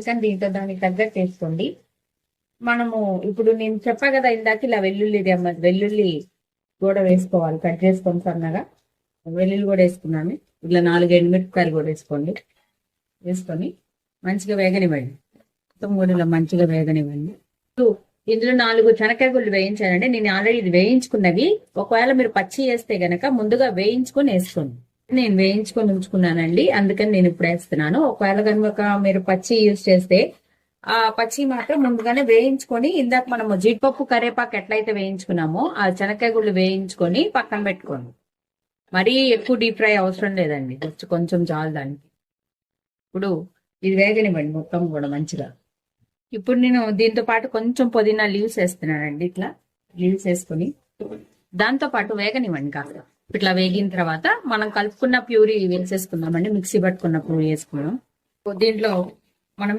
కానీ దీంతో దానికి తగ్గట్టు వేసుకోండి. మనము ఇప్పుడు నేను చెప్పా కదా ఇందాక, ఇలా వెల్లుల్లి కూడా వేసుకోవాలి, కట్ చేసుకొని సన్నగా. వెల్లుల్లి కూడా వేసుకున్నాను. ఇట్లా 4 ఎండుమిరపకాయలు కూడా వేసుకోండి. వేసుకొని మంచిగా వేగనివ్వండి. మొత్తం కూడా ఇలా మంచిగా వేగనివ్వండి. ఇందులో 4 శనక్కాయ గుళ్ళు వేయించానండి. నేను ఆల్రెడీ ఇది వేయించుకున్నవి. ఒకవేళ మీరు పచ్చి వేస్తే గనక ముందుగా వేయించుకొని వేసుకోండి. నేను వేయించుకొని ఉంచుకున్నానండి, అందుకని నేను ఇప్పుడు వేస్తున్నాను. ఒకవేళ కనుక మీరు పచ్చి యూజ్ చేస్తే ఆ పచ్చి మాత్రం ముందుగానే వేయించుకొని, ఇందాక మనము జీడిపప్పు కరేపాకు ఎట్లయితే వేయించుకున్నామో ఆ శనక్కాయ గుళ్ళు వేయించుకొని పక్కన పెట్టుకోండి. మరీ ఎక్కువ డీప్ ఫ్రై అవసరం లేదండి, జస్ట్ కొంచెం చాలు దానికి. ఇప్పుడు ఇది వేగనివ్వండి మొత్తం కూడా మంచిగా. ఇప్పుడు నేను దీంతో పాటు కొంచెం పుదీనా లీవ్స్ వేస్తున్నానండి. ఇట్లా లీవ్స్ వేసుకొని దాంతో పాటు వేగనివ్వండి కాస్త. ఇట్లా వేగిన తర్వాత మనం కలుపుకున్న ప్యూరీ వేసేసుకుందామండి. మిక్సీ పట్టుకున్న ప్యూరీ వేసుకున్నాం. దీంట్లో మనం